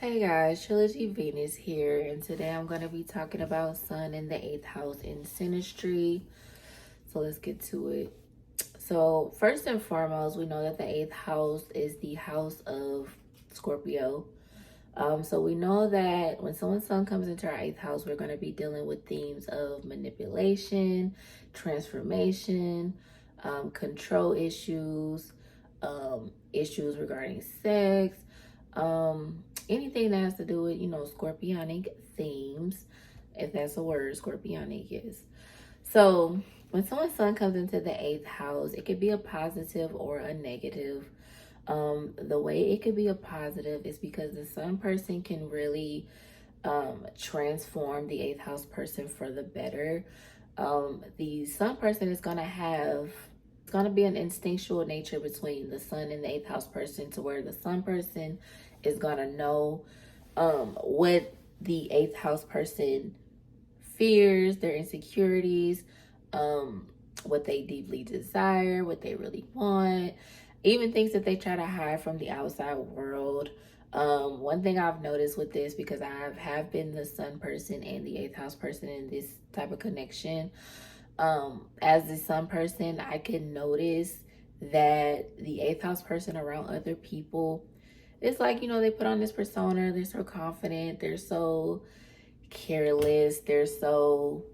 Hey guys, TrilogyVenus here, and today I'm going to be talking about Sun in the 8th house in Synastry. So let's get to it. So first and foremost, we know that the 8th house is the house of Scorpio. So we know that when someone's Sun comes into our 8th house, we're going to be dealing with themes of manipulation, transformation, control issues, issues regarding sex, anything that has to do with, scorpionic themes, if that's a word, scorpionic is. So when someone's Sun comes into the 8th house, it could be a positive or a negative. The way it could be a positive is because the Sun person can really transform the 8th house person for the better. The Sun person is going to have, it's going to be an instinctual nature between the Sun and the 8th house person, to where the Sun person is going to know what the 8th house person fears, their insecurities, what they deeply desire, what they really want, even things that they try to hide from the outside world. One thing I've noticed with this, because I have been the Sun person and the 8th house person in this type of connection, as the Sun person, I can notice that the 8th house person around other people, it's like, they put on this persona, they're so confident, they're so careless, they're so,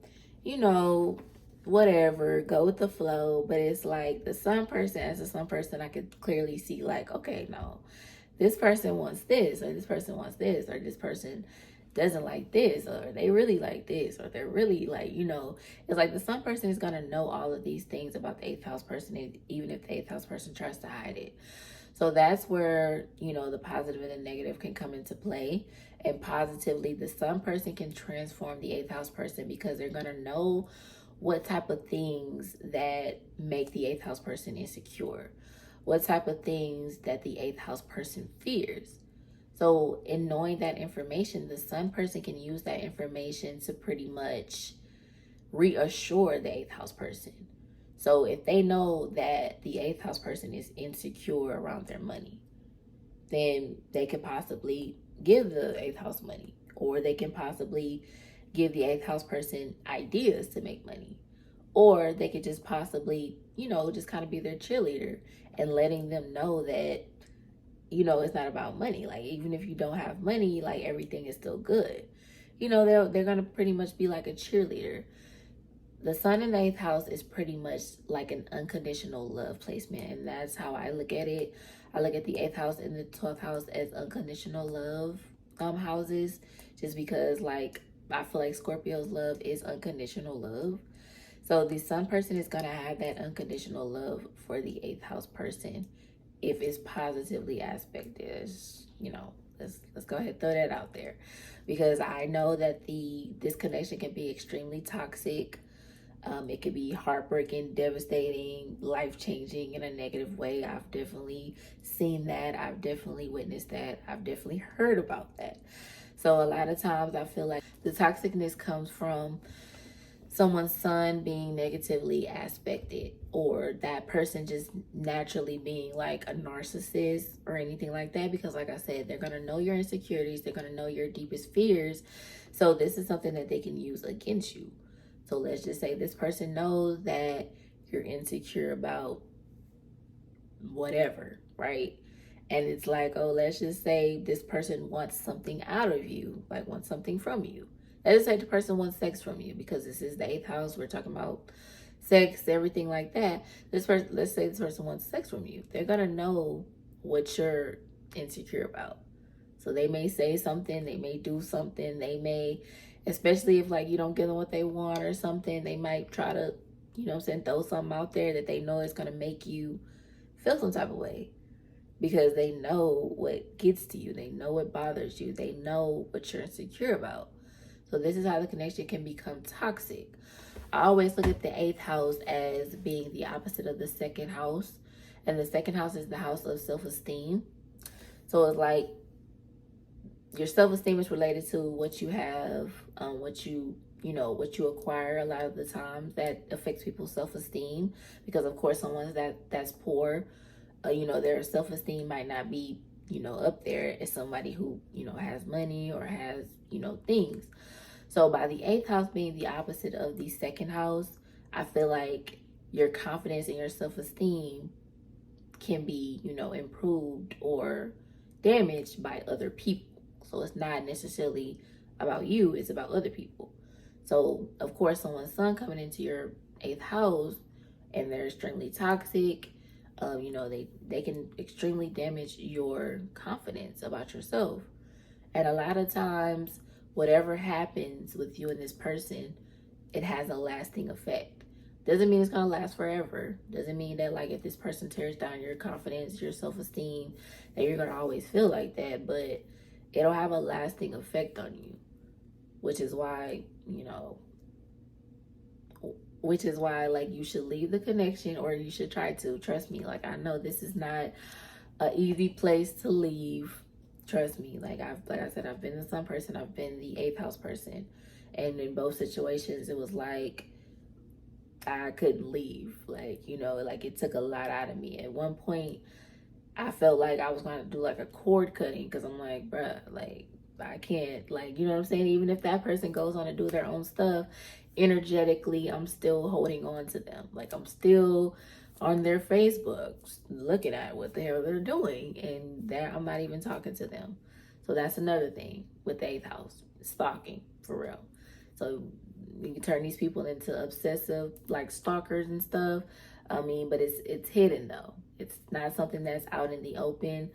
whatever, go with the flow. But it's like the Sun person, as a Sun person, I could clearly see, like, okay, no, this person wants this, or this person wants this, or this person doesn't like this, or they really like this, or they're really like, it's like the Sun person is going to know all of these things about the 8th house person, even if the 8th house person tries to hide it. So that's where, the positive and the negative can come into play. And positively, the Sun person can transform the 8th house person, because they're going to know what type of things that make the 8th house person insecure, what type of things that the 8th house person fears. So in knowing that information, the Sun person can use that information to pretty much reassure the 8th house person. So if they know that the 8th house person is insecure around their money, then they could possibly give the 8th house money, or they can possibly give the 8th house person ideas to make money, or they could just possibly, just kind of be their cheerleader and letting them know that, it's not about money. Like, even if you don't have money, like, everything is still good. They're going to pretty much be like a cheerleader. The Sun in the 8th house is pretty much like an unconditional love placement, and that's how I look at it. I look at the 8th house and the 12th house as unconditional love houses, just because, like, I feel like Scorpio's love is unconditional love. So the Sun person is going to have that unconditional love for the 8th house person if it's positively aspected. Let's go ahead and throw that out there, because I know that this connection can be extremely toxic. It could be heartbreaking, devastating, life-changing in a negative way. I've definitely seen that. I've definitely witnessed that. I've definitely heard about that. So a lot of times I feel like the toxicness comes from someone's Sun being negatively aspected, or that person just naturally being like a narcissist or anything like that. Because like I said, they're going to know your insecurities. They're going to know your deepest fears. So this is something that they can use against you. So let's just say this person knows that you're insecure about whatever, right? And it's like, oh, let's just say this person wants something out of you, like wants something from you. Let's just say the person wants sex from you, because this is the 8th house. We're talking about sex, everything like that. This person, let's say this person wants sex from you. They're going to know what you're insecure about. So they may say something, they may do something, they may, especially if like you don't give them what they want or something, they might try to, throw something out there that they know is going to make you feel some type of way, because they know what gets to you. They know what bothers you. They know what you're insecure about. So this is how the connection can become toxic. I always look at the 8th house as being the opposite of the 2nd house. And the 2nd house is the house of self-esteem. So it's like your self-esteem is related to what you have, what you acquire. A lot of the times that affects people's self-esteem, because of course someone that's poor, their self-esteem might not be up there as somebody who, has money or has, things. So by the 8th house being the opposite of the 2nd house, I feel like your confidence and your self-esteem can be, improved or damaged by other people. So it's not necessarily about you, it's about other people. So of course, someone's sun coming into your 8th house and they're extremely toxic, they can extremely damage your confidence about yourself. And a lot of times, whatever happens with you and this person, it has a lasting effect. Doesn't mean it's gonna last forever. Doesn't mean that, like, if this person tears down your confidence, your self-esteem, that you're gonna always feel like that. But it'll have a lasting effect on you, which is why, like, you should leave the connection, or you should try to. Trust me, like, I know this is not an easy place to leave. Trust me, like I said, I've been the sun person, I've been the 8th house person, and in both situations, it was like I couldn't leave. Like, like, it took a lot out of me. At one point, I felt like I was gonna do like a cord cutting, because I'm like, bruh, like, I can't, like, you know what I'm saying? Even if that person goes on to do their own stuff, energetically, I'm still holding on to them. Like, I'm still on their Facebook looking at what the hell they're doing, and that I'm not even talking to them. So that's another thing with the 8th house, stalking, for real. So you can turn these people into obsessive, like, stalkers and stuff. I mean, but it's hidden though. It's not something that's out in the open.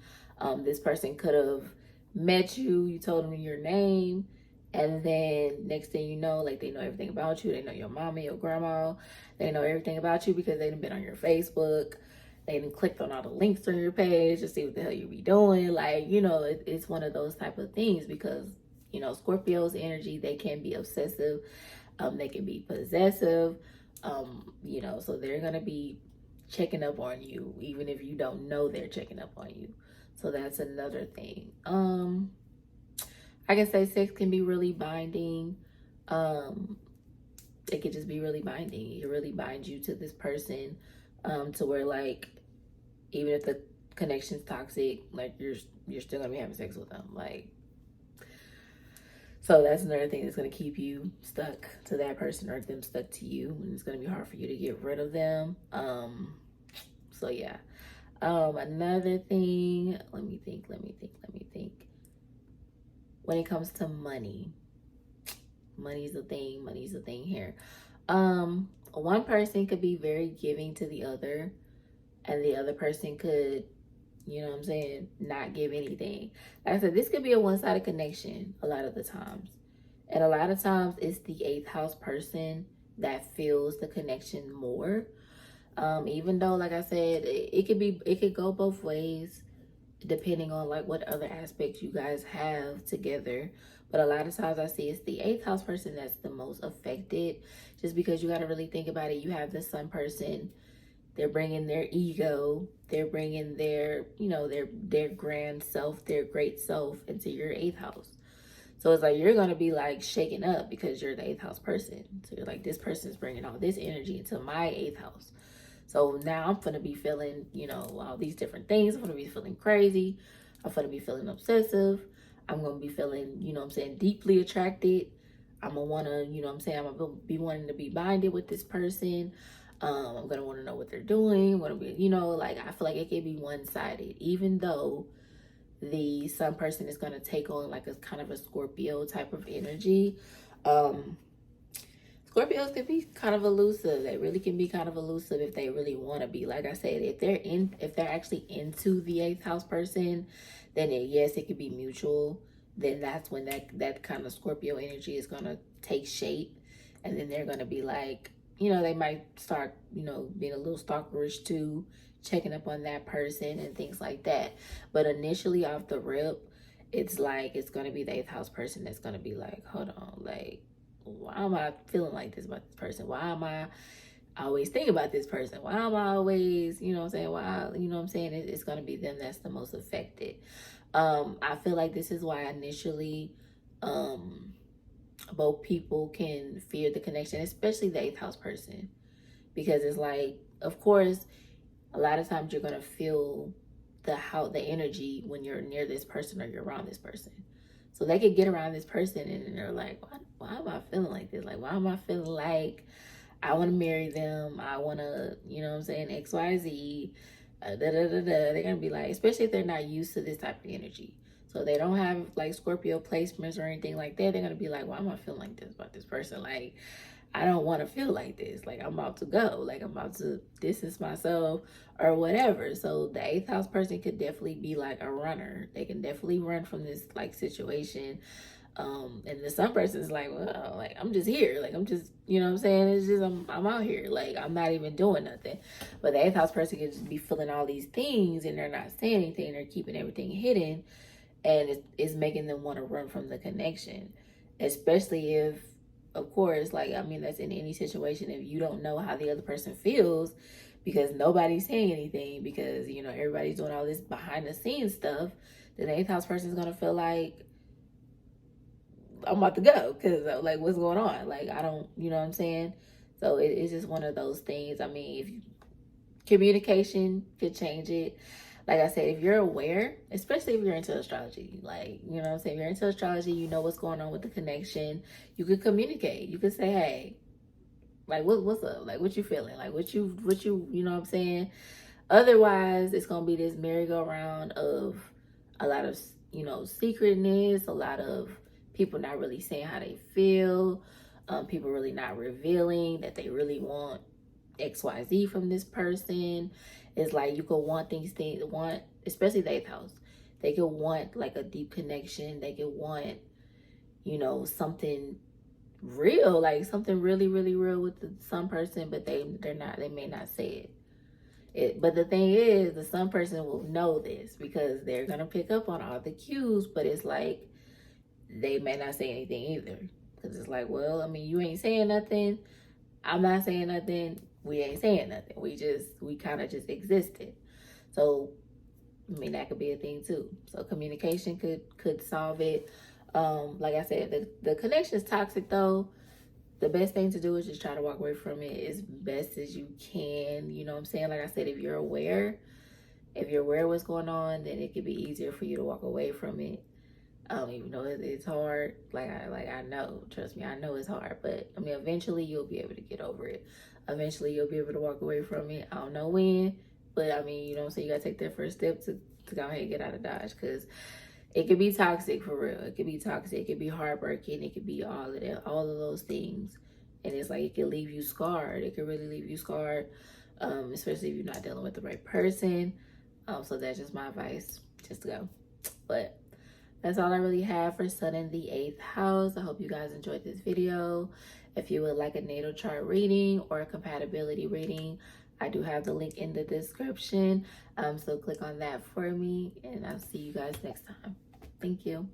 This person could have met you, you told them your name, and then next thing you know, like, they know everything about you. They know your mama, your grandma. They know everything about you because they've been on your Facebook. They done clicked on all the links on your page to see what the hell you be doing. Like, it's one of those type of things, because, Scorpio's energy, they can be obsessive. They can be possessive. So they're going to be checking up on you, even if you don't know they're checking up on you. So that's another thing. I can say sex can be really binding. It could just be really binding. It really binds you to this person, to where, like, even if the connection's toxic, like, you're still gonna be having sex with them. Like, so that's another thing that's gonna keep you stuck to that person, or them stuck to you, and it's gonna be hard for you to get rid of them. So yeah. Another thing, let me think. When it comes to money, money's a thing here. One person could be very giving to the other, and the other person could, not give anything. Like I said, this could be a one-sided connection a lot of the times. And a lot of times it's the 8th house person that feels the connection more. Even though, like I said, it could go both ways, depending on, like, what other aspects you guys have together. But a lot of times I see it's the 8th house person that's the most affected, just because you got to really think about it. You have the sun person, they're bringing their ego, they're bringing their, their grand self, their great self into your 8th house. So it's like, you're going to be, like, shaken up because you're the 8th house person. So you're like, this person's bringing all this energy into my 8th house. So now I'm going to be feeling, all these different things. I'm going to be feeling crazy. I'm going to be feeling obsessive. I'm going to be feeling, deeply attracted. I'm going to want to, I'm going to be wanting to be binded with this person. I'm going to want to know what they're doing. Want to be, like, I feel like it can be one-sided, even though the sun person is going to take on, like, a kind of a Scorpio type of energy. Scorpios can be kind of elusive. They really can be kind of elusive if they really want to be. Like I said, if they're actually into the 8th house person, then yes, it could be mutual. Then that's when that kind of Scorpio energy is going to take shape. And then they're going to be like, they might start, being a little stalkerish too, checking up on that person and things like that. But initially, off the rip, it's like, it's going to be the 8th house person that's going to be like, hold on, like, why am I feeling like this about this person? Why am I always thinking about this person? Why am I always, it's going to be them that's the most affected. I feel like this is why initially, both people can fear the connection, especially the 8th house person, because it's like, of course, a lot of times you're going to feel the energy when you're near this person or you're around this person. So they could get around this person and they're like, why am I feeling like this? Like, why am I feeling like I want to marry them? I want to, you know what I'm saying, XYZ, They're going to be like, especially if they're not used to this type of energy. So they don't have like Scorpio placements or anything like that. They're going to be like, why am I feeling like this about this person? Like, I don't want to feel like this. Like, I'm about to go. Like, I'm about to distance myself or whatever. So the 8th house person could definitely be like a runner. They can definitely run from this like situation. And the Sun person is like, well, like, I'm just here. Like, I'm just, you know what I'm saying? It's just, I'm out here. Like, I'm not even doing nothing. But the 8th house person can just be feeling all these things and they're not saying anything. They're keeping everything hidden. And it's making them want to run from the connection. Especially if, of course, like, I mean, that's in any situation. If you don't know how the other person feels because nobody's saying anything, because, you know, everybody's doing all this behind the scenes stuff, then the 8th house person is going to feel like, I'm about to go because, like, what's going on? Like, I don't, you know what I'm saying? So it's just one of those things. I mean, if communication could change it. Like I said, if you're aware, especially if you're into astrology, like, you know what I'm saying? If you're into astrology, you know what's going on with the connection. You could communicate. You could say, hey, like, what's up? Like, what you feeling? Like, what you know what I'm saying? Otherwise, it's going to be this merry-go-round of a lot of, you know, secretness, a lot of people not really saying how they feel, people really not revealing that they really want XYZ from this person. It's like you could want want, especially the 8th house. They could want like a deep connection. They could want, you know, something real, like something really, really real with some person, but they may not say it. But the thing is, the Sun person will know this because they're gonna pick up on all the cues, but it's like they may not say anything either. Because it's like, well, I mean, you ain't saying nothing. I'm not saying nothing. We ain't saying nothing. We kind of just existed. So, I mean, that could be a thing too. So communication could solve it. Like I said, the connection is toxic though. The best thing to do is just try to walk away from it as best as you can. You know what I'm saying? Like I said, if you're aware of what's going on, then it could be easier for you to walk away from it. I don't even know, it's hard. I know, trust me, I know it's hard, but I mean, eventually you'll be able to get over it. Eventually you'll be able to walk away from it. I don't know when, but I mean, you know what I'm saying? You gotta take that first step to go ahead and get out of Dodge, because it could be toxic for real. It could be toxic. It could be heartbreaking. It could be all of those things. And it's like, it could leave you scarred. It could really leave you scarred, especially if you're not dealing with the right person. So that's just my advice, just to go. But that's all I really have for Sun in the 8th house. I hope you guys enjoyed this video. If you would like a natal chart reading or a compatibility reading, I do have the link in the description. So click on that for me, and I'll see you guys next time. Thank you.